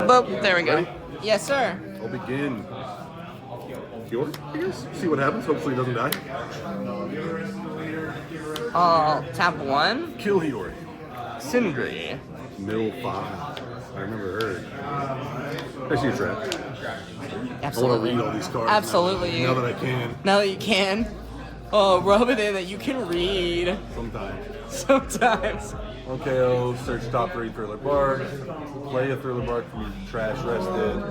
boop. There we go. Ready? Yes, sir. I'll begin. Yours, I guess. See what happens. Hopefully, it doesn't die. I'll tap 1. Kill Hiyori. Sindri. Mill 5. I remember her. I see a trap. Absolutely. I want to read all these cards. Absolutely. Now that I can. Now that you can. Oh, rub it in that you can read. Sometimes. OKO, search top 3 Thriller Bark. Play a Thriller Bark from your trash rested.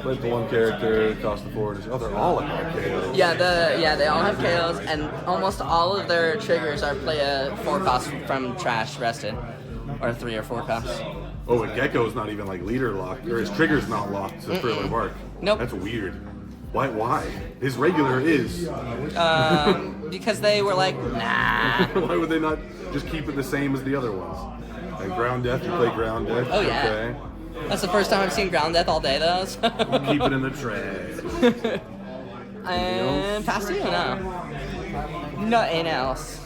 Play the 1 character, cost the 4. Oh, they're all like OKO. Yeah, they all have KOs, and almost all of their triggers are play a 4 cost from trash rested, or 3 or 4 costs. Oh, and Gecko's not even like leader locked, or his trigger's not locked to Thriller Bark. Nope. That's weird. Why? His regular is. Because they were like, nah. Why would they not just keep it the same as the other ones? Like Ground Death, you play Ground Death. Oh yeah. Okay. That's the first time I've seen Ground Death all day though. So. Keep it in the trash. And past you? No. Nothing else.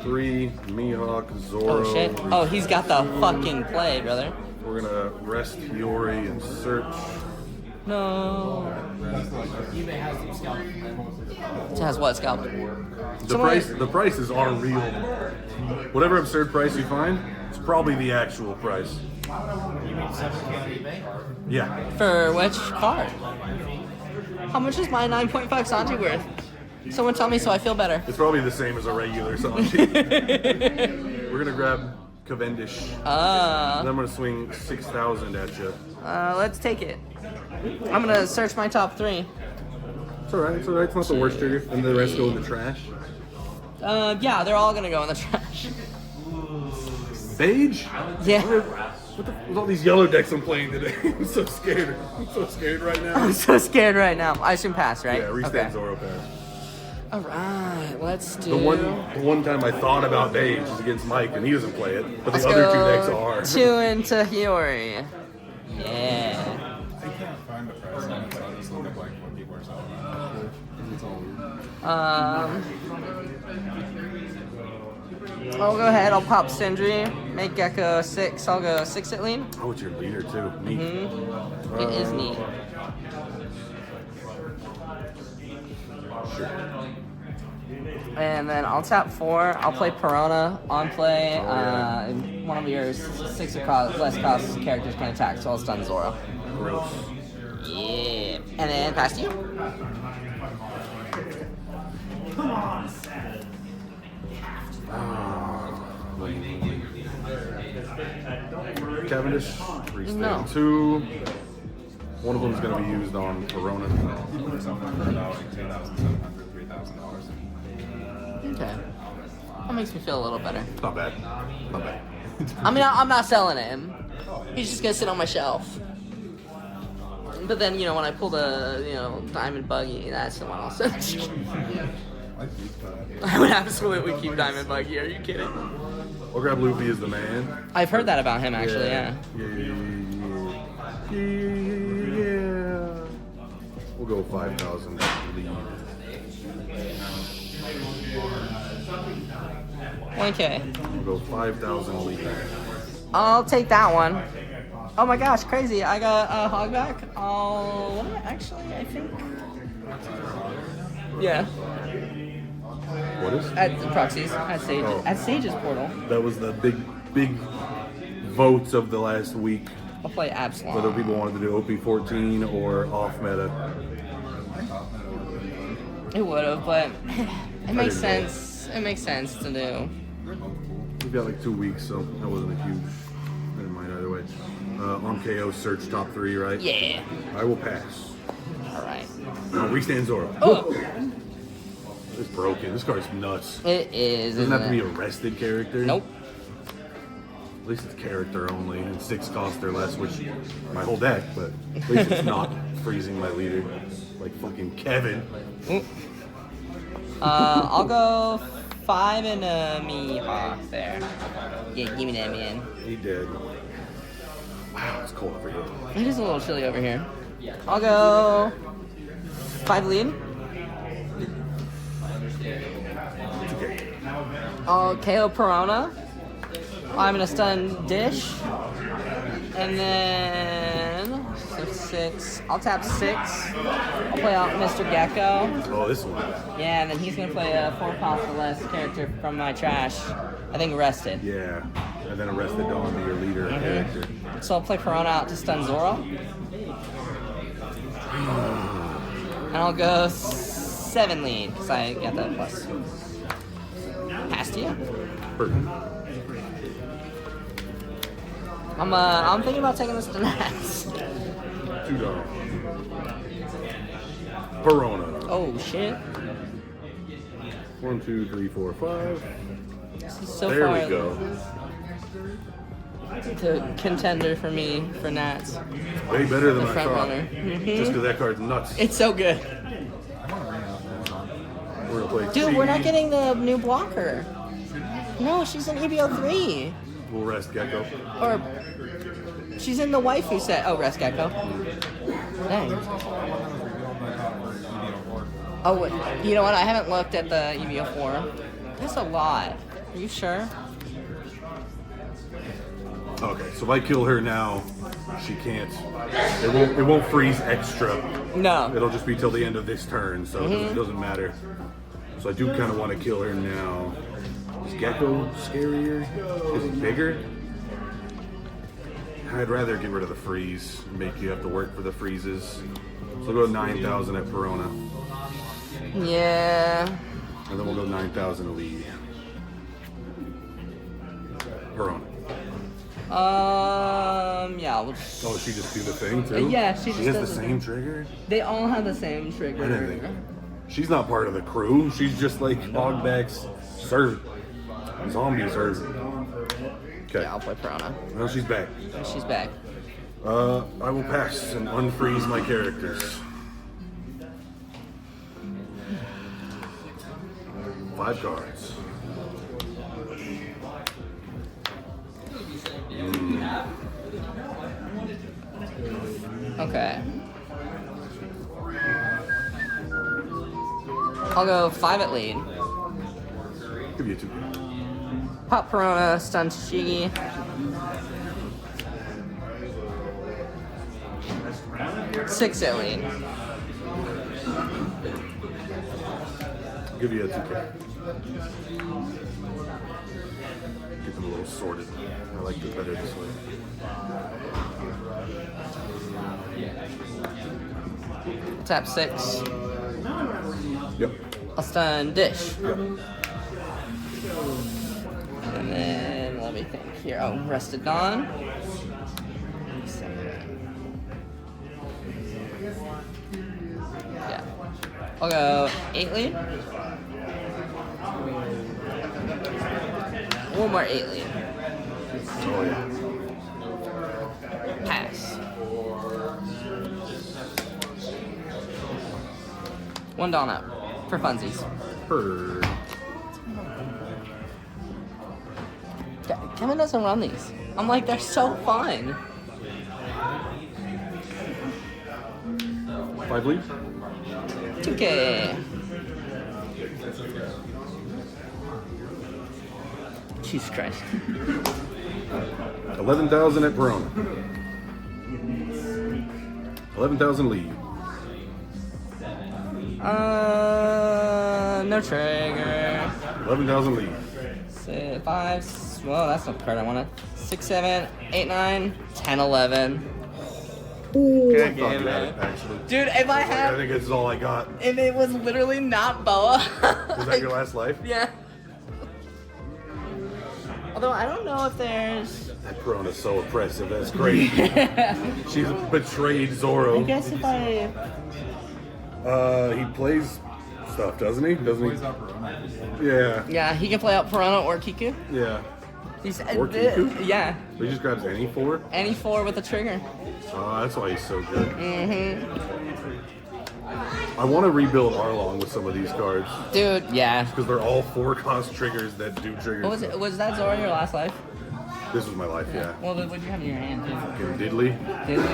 3, Mihawk, Zoro. Oh shit. Oh, he's got the fucking play, brother. We're gonna rest Hiyori and search. No. It has what, Scalp? The prices are real. Whatever absurd price you find, it's probably the actual price. Yeah. For which card? How much is my 9.5 Sanji worth? Someone tell me so I feel better. It's probably the same as a regular Sanji. We're gonna grab Cavendish. And I'm gonna swing 6,000 at you. Let's take it. I'm gonna search my top 3. It's alright, it's alright. It's not the worst trigger. And the rest go in the trash. Yeah, they're all gonna go in the trash. Beige? Yeah. With all these yellow decks I'm playing today, I'm so scared. I'm so scared right now. I'm so scared right now. I assume pass, right? Yeah, restand Zoro pass. Alright, let's do... The one time I thought about Beige is against Mike, and he doesn't play it, but the other 2 decks are. 2 into Hiyori. Yeah. I can't find the price on it, so I'll just look up like what people are selling. I'll go ahead, I'll pop Sindri, make Gecko 6, I'll go 6 at lead. Oh, it's your leader too. Neat. It is neat. Sure. And then I'll tap 4, I'll play Perona on play. One of your 6 or less cost characters can attack, so I'll stun Zoro. Gross. Yeah. And then past you. Come on. Cavendish, restand No. 2. One of them is going to be used on Corona. People are selling them for about like $2,700, $3,000. Okay. That makes me feel a little better. Not bad. Not bad. I mean, I'm not selling him. He's just gonna sit on my shelf. But then, you know, when I pull the, you know, diamond buggy, that's the one I'll send. I would absolutely keep diamond buggy. Are you kidding? I'll grab Luffy as the man. I've heard that about him, actually. Yeah. Yeah. We'll go 5,000 lead. Okay. We'll go 5,000 lead. I'll take that one. Oh my gosh, crazy. I got a hogback. I think. Yeah. What is? At the proxies. At Sage. Oh. At Sage's portal. That was the big votes of the last week. I'll play Absalom. Whether people wanted to do OP14 or off meta. It would have, but it makes didn't know. sense. It makes sense to do. We've got like 2 weeks, so that wasn't a huge. I didn't mind either way. On KO, search top 3, right? Yeah. I will pass. Alright. Now restand Zoro. Oh! It's broken. This card's nuts. It is. Doesn't Isn't have to be it? a rested character. Nope. At least it's character only, and 6 cost or less, which my whole deck, but at least it's not freezing my leader like fucking Kevin. I'll go 5 and a Mihawk there. Yeah, give me that, man. He did. Wow, it's cold over here. It is a little chilly over here. I'll go 5 lead. It's okay. I'll KO Perona. I'm gonna stun Dish. And then, so 6. I'll tap 6. I'll play out Mr. Gecko. Oh, this one. Yeah, and then he's gonna play a 4 cost or less character from my trash. I think Arrested. Yeah. And then Arrested Dawn to your leader character. So I'll play Piranha out to stun Zoro. And I'll go 7 lead, because I got that plus. Pass to you. Perfect. I'm thinking about taking this to Nats. $2. Verona. Oh shit. 1, 2, 3, 4, 5. This is so There far we go. the contender for me for Nats. Way better than The I front thought. runner. Just because that card's nuts. It's so good. We're gonna play Dude, we're not TCG. getting the new blocker. No, she's in EBO3. We'll rest Gecko. Or she's in the waifu set. Oh, Rest Gecko. Dang. Oh, wait. You know what? I haven't looked at the EBO4. That's a lot. Are you sure? Okay, so if I kill her now, she can't. It won't freeze extra. No. It'll just be till the end of this turn, so it doesn't matter. So I do kind of want to kill her now. Is Gecko scarier? Is he bigger? I'd rather get rid of the freeze and make you have to work for the freezes. So we'll go 9,000 at Verona, Yeah. and then we'll go 9,000 lead. Verona. Yeah. We'll just, Oh, she just do the thing too? Yeah, she just has does the the same trigger? they all have the same I didn't trigger. think. She's not part of the crew. She's just like Hogback's servant. Zombie servant. Okay. Yeah, I'll play Piranha. Well, she's back. She's back. I will pass and unfreeze my characters. 5 cards. Okay. I'll go 5 at lead. Give you 2. Pop Piranha, stun Shigi. Six at lead. Give you a 2K. Get them a little sorted. I like it better this way. Tap 6. Yep. I'll stun Dish. Yep. And then, let me think here. Oh, Rested Dawn. Yeah. I'll go 8 lead. One more 8 lead. Oh yeah. Pass. 1 Dawn up. For funsies. Heard. Kevin doesn't run these. I'm like, they're so fun. 5 lead? 2K. Jesus Christ. 11,000 at Verona. 11,000 lead. No trigger. 11,000 lead. 5. Well, that's not the card I wanted. 6, 7, 8, 9, 10, 11. Ooh, I Good thought game, you had man. it, actually. Dude, if I I had, think this is all I got. if it was literally not Boa. Was that your last life? Yeah. Although I don't know if there's. That Verona's so oppressive. That's great. She's betrayed Zoro. I guess if I. He plays stuff, doesn't he? Doesn't Plays he? out Roronoa. Yeah. Yeah, he can play out Piranha or Kiku. Yeah. He's Or Kiku? Yeah, He just grabs any 4. any 4 with a trigger. Oh, that's why he's so good. Mm-hmm. I want to rebuild Arlong with some of these cards Dude, yeah. because they're all 4-cost triggers that do triggers. What was it? Was that Zoro your last life? This was my life, yeah. Well, what did you have in your hand? Fucking diddly. Did we?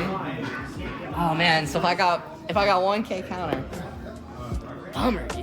Oh man, so if I got 1K counter. Bummer, dude.